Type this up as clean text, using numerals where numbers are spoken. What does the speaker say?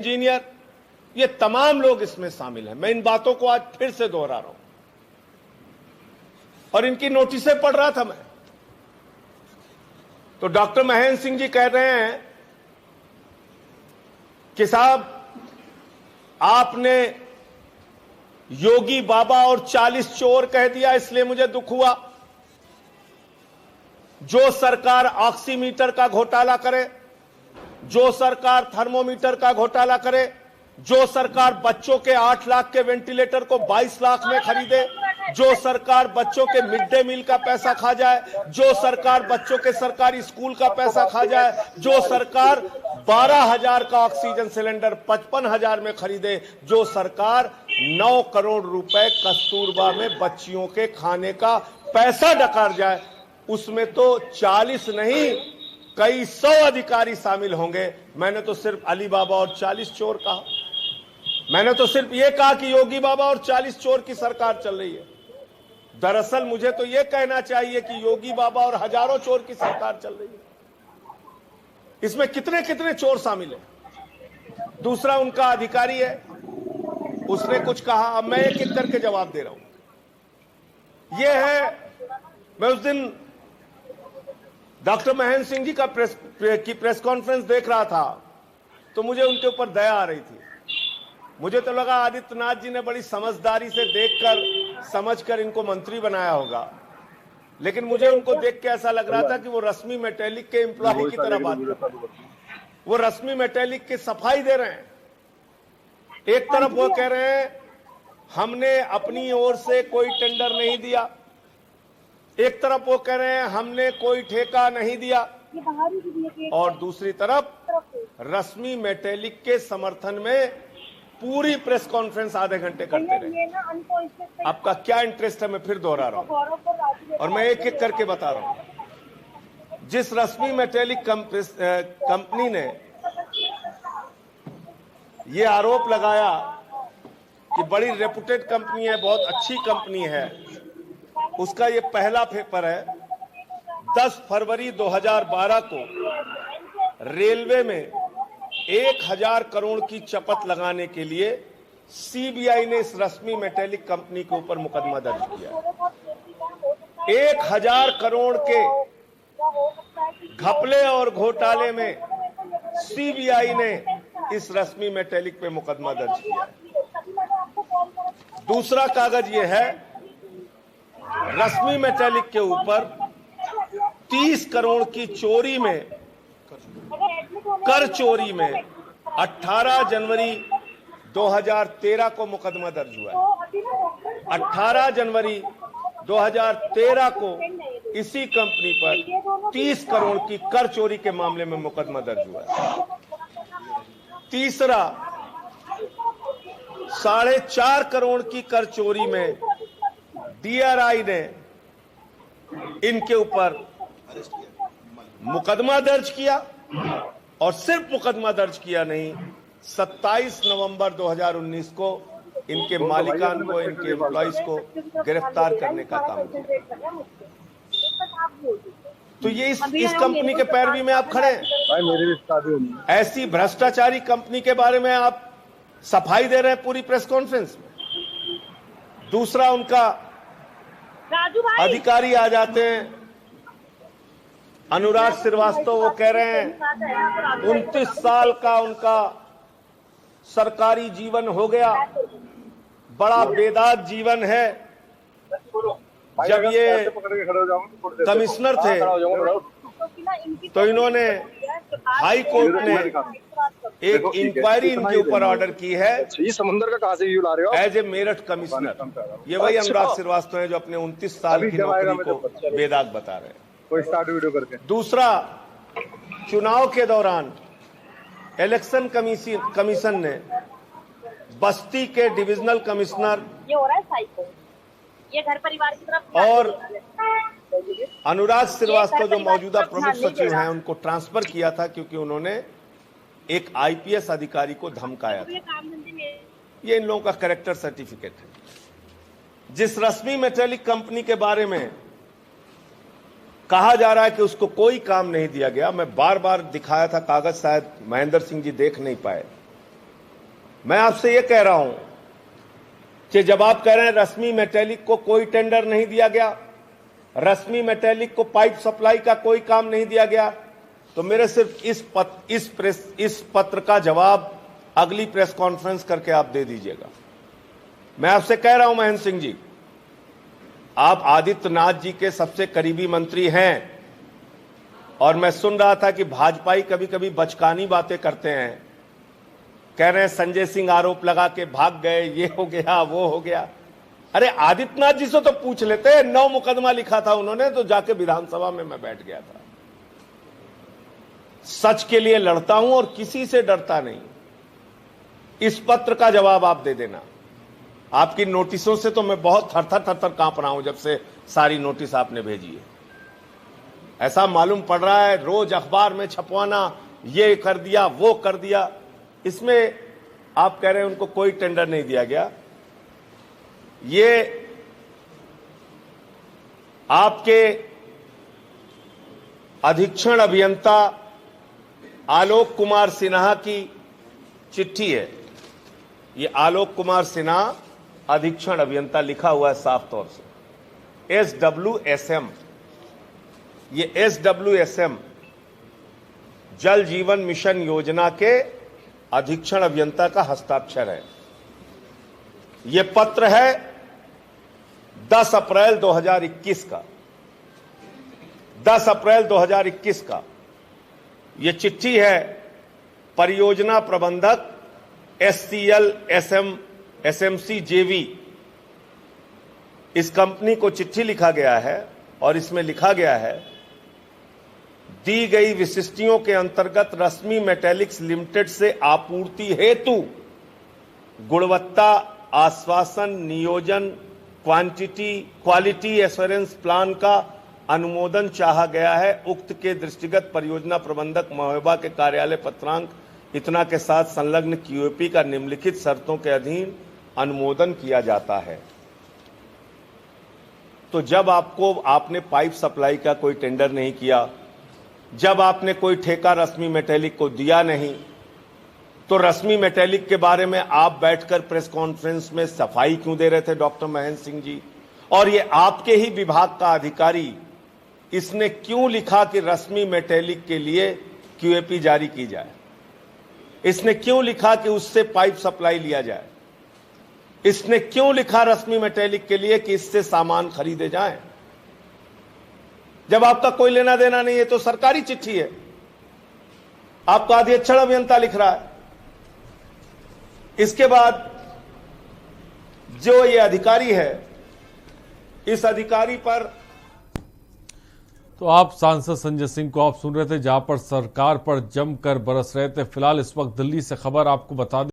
Engineer, ये तमाम लोग इसमें शामिल हैं। मैं इन बातों को आज फिर से दोहरा रहा हूं और इनकी नोटिसें पढ़ रहा था मैं, तो डॉक्टर महेंद्र सिंह जी कह रहे हैं कि साहब आपने योगी बाबा और 40 चोर कह दिया, इसलिए मुझे दुख हुआ। जो सरकार ऑक्सीमीटर का घोटाला करे, जो सरकार थर्मोमीटर का घोटाला करे, जो सरकार बच्चों के 8 लाख के वेंटिलेटर को 22 लाख में खरीदे, जो सरकार बच्चों के मिड डे मील का पैसा खा जाए, जो सरकार बच्चों के सरकारी स्कूल का पैसा खा जाए, जो सरकार 12,000 का ऑक्सीजन सिलेंडर 55,000 में खरीदे, जो सरकार 9 करोड़ रुपए कस्तूरबा में बच्चियों के खाने का पैसा डकार जाए, उसमें तो 40 नहीं कई 100 अधिकारी शामिल होंगे। मैंने तो सिर्फ अली बाबा और 40 चोर कहा। मैंने तो सिर्फ यह कहा कि योगी बाबा और 40 चोर की सरकार चल रही है। दरअसल मुझे तो यह कहना चाहिए कि योगी बाबा और हजारों चोर की सरकार चल रही है। इसमें कितने कितने चोर शामिल है। दूसरा उनका अधिकारी है, उसने कुछ कहा, अब मैं एक एक करके जवाब दे रहा हूं। यह है, मैं उस दिन डॉक्टर महेंद्र सिंह जी का प्रेस कॉन्फ्रेंस देख रहा था तो मुझे उनके ऊपर दया आ रही थी। मुझे तो लगा आदित्यनाथ जी ने बड़ी समझदारी से देखकर समझकर इनको मंत्री बनाया होगा, लेकिन मुझे उनको देख के ऐसा लग रहा था कि वो रश्मि मेटेलिक के एम्प्लॉय की तरह बात कर रहे हैं। वो रश्मि मेटेलिक की सफाई दे रहे हैं। एक तरफ वो कह रहे हैं हमने अपनी ओर से कोई टेंडर नहीं दिया, एक तरफ वो कह रहे हैं हमने कोई ठेका नहीं दिया, और दूसरी तरफ रश्मि मेटेलिक के समर्थन में पूरी प्रेस कॉन्फ्रेंस आधे घंटे करते रहे। आपका क्या इंटरेस्ट है, मैं फिर दोहरा रहा हूं और मैं एक एक करके बता रहा हूं। जिस रश्मि मेटेलिक कंपनी ने ये आरोप लगाया कि बड़ी रेपुटेड कंपनी है, बहुत अच्छी कंपनी है, उसका ये पहला पेपर है। 10 फरवरी 2012 को रेलवे में 1,000 करोड़ की चपत लगाने के लिए सीबीआई ने इस रश्मि मेटेलिक कंपनी के ऊपर मुकदमा दर्ज किया। 1,000 करोड़ के घपले और घोटाले में सीबीआई ने इस रश्मि मेटेलिक पे मुकदमा दर्ज किया। दूसरा कागज ये है, रश्मि मेटेलिक के ऊपर 30 करोड़ की चोरी में, कर चोरी में 18 जनवरी 2013 को मुकदमा दर्ज हुआ है। 18 जनवरी 2013 को इसी कंपनी पर 30 करोड़ की कर चोरी के मामले में मुकदमा दर्ज हुआ है। तीसरा, 4.5 करोड़ की कर चोरी में डीआरआई ने इनके ऊपर मुकदमा दर्ज किया, और सिर्फ मुकदमा दर्ज किया नहीं, 27 नवंबर 2019 को इनके मालिकान को, इनके एम्प्लॉइज को गिरफ्तार करने का काम किया। तो ये इस कंपनी के पैरवी में आप खड़े हैं। ऐसी भ्रष्टाचारी कंपनी के बारे में आप सफाई दे रहे हैं पूरी प्रेस कॉन्फ्रेंस में। दूसरा, उनका अधिकारी आ जाते हैं अनुराग श्रीवास्तव, वो कह रहे हैं 29 साल का उनका सरकारी जीवन हो गया, बड़ा बेदाग जीवन है। जब ये कमिश्नर थे तो इन्होंने, हाई कोर्ट ने एक इंक्वायरी इनके ऊपर ऑर्डर की है समुद्र का कहां से व्यू ला रहे हो एज ए मेरठ कमिश्नर। ये वही अनुराग श्रीवास्तव है जो अपने 29 साल की नौकरी को बेदाग बता रहे हैं। कोई स्टार्ट वीडियो करके। दूसरा, चुनाव के दौरान इलेक्शन कमीशन ने बस्ती के डिविजनल कमिश्नर ये घर परिवार की तरफ और अनुराग श्रीवास्तव जो मौजूदा प्रमुख सचिव हैं उनको ट्रांसफर किया था, क्योंकि उन्होंने एक आईपीएस अधिकारी को धमकाया था। ये इन लोगों का कैरेक्टर सर्टिफिकेट है। जिस रश्मि मेटेलिक कंपनी के बारे में कहा जा रहा है कि उसको कोई काम नहीं दिया गया, मैं बार बार दिखाया था कागज, शायद महेंद्र सिंह जी देख नहीं पाए। मैं आपसे ये कह रहा हूं कि जब आप कह रहे हैं रश्मि मेटेलिक को कोई टेंडर नहीं दिया गया, रश्मि मेटेलिक को पाइप सप्लाई का कोई काम नहीं दिया गया, तो मेरे सिर्फ इस पत्र का जवाब अगली प्रेस कॉन्फ्रेंस करके आप दे दीजिएगा। मैं आपसे कह रहा हूं महेंद्र सिंह जी, आप आदित्यनाथ जी के सबसे करीबी मंत्री हैं और मैं सुन रहा था कि भाजपाई कभी कभी बचकानी बातें करते हैं, कह रहे हैं संजय सिंह आरोप लगा के भाग गए, ये हो गया वो हो गया। अरे आदित्यनाथ जी से तो पूछ लेते, 9 मुकदमा लिखा था उन्होंने, तो जाके विधानसभा में मैं बैठ गया था। सच के लिए लड़ता हूं और किसी से डरता नहीं। इस पत्र का जवाब आप दे देना। आपकी नोटिसों से तो मैं बहुत थर-थर कांप रहा हूं जब से सारी नोटिस आपने भेजी है। ऐसा मालूम पड़ रहा है रोज अखबार में छपवाना, ये कर दिया वो कर दिया। इसमें आप कह रहे हैं उनको कोई टेंडर नहीं दिया गया। ये आपके अधीक्षण अभियंता आलोक कुमार सिन्हा की चिट्ठी है। ये आलोक कुमार सिन्हा अधीक्षण अभियंता लिखा हुआ है साफ तौर से, SWSM। ये SWSM जल जीवन मिशन योजना के अधीक्षण अभियंता का हस्ताक्षर है। ये पत्र है 10 अप्रैल 2021 का, 10 अप्रैल 2021 का। ये चिट्ठी है परियोजना प्रबंधक SCL SMC JV, इस कंपनी को चिट्ठी लिखा गया है और इसमें लिखा गया है, दी गई विशिष्टियों के अंतर्गत रश्मि मेटेलिक्स लिमिटेड से आपूर्ति हेतु गुणवत्ता आश्वासन नियोजन क्वालिटी एश्योरेंस प्लान का अनुमोदन चाहा गया है। उक्त के दृष्टिगत परियोजना प्रबंधक महोबा के कार्यालय पत्रांक इतना के साथ संलग्न QAP का निम्नलिखित शर्तों के अधीन अनुमोदन किया जाता है। तो जब आपने पाइप सप्लाई का कोई टेंडर नहीं किया, जब आपने कोई ठेका रश्मि मेटेलिक को दिया नहीं, तो रश्मि मेटेलिक के बारे में आप बैठकर प्रेस कॉन्फ्रेंस में सफाई क्यों दे रहे थे डॉक्टर महेंद्र सिंह जी? और ये आपके ही विभाग का अधिकारी, इसने क्यों लिखा कि रश्मि मेटेलिक के लिए QAP जारी की जाए? इसने क्यों लिखा कि उससे पाइप सप्लाई लिया जाए? इसने क्यों लिखा रश्मि मेटेलिक के लिए कि इससे सामान खरीदे जाएं? जब आपका कोई लेना देना नहीं है तो सरकारी चिट्ठी है, आपका अधीक्षण अभियंता लिख रहा है। इसके बाद जो ये अधिकारी है, इस अधिकारी पर तो आप सांसद संजय सिंह को आप सुन रहे थे, जहां पर सरकार पर जमकर बरस रहे थे। फिलहाल इस वक्त दिल्ली से खबर आपको बता दें।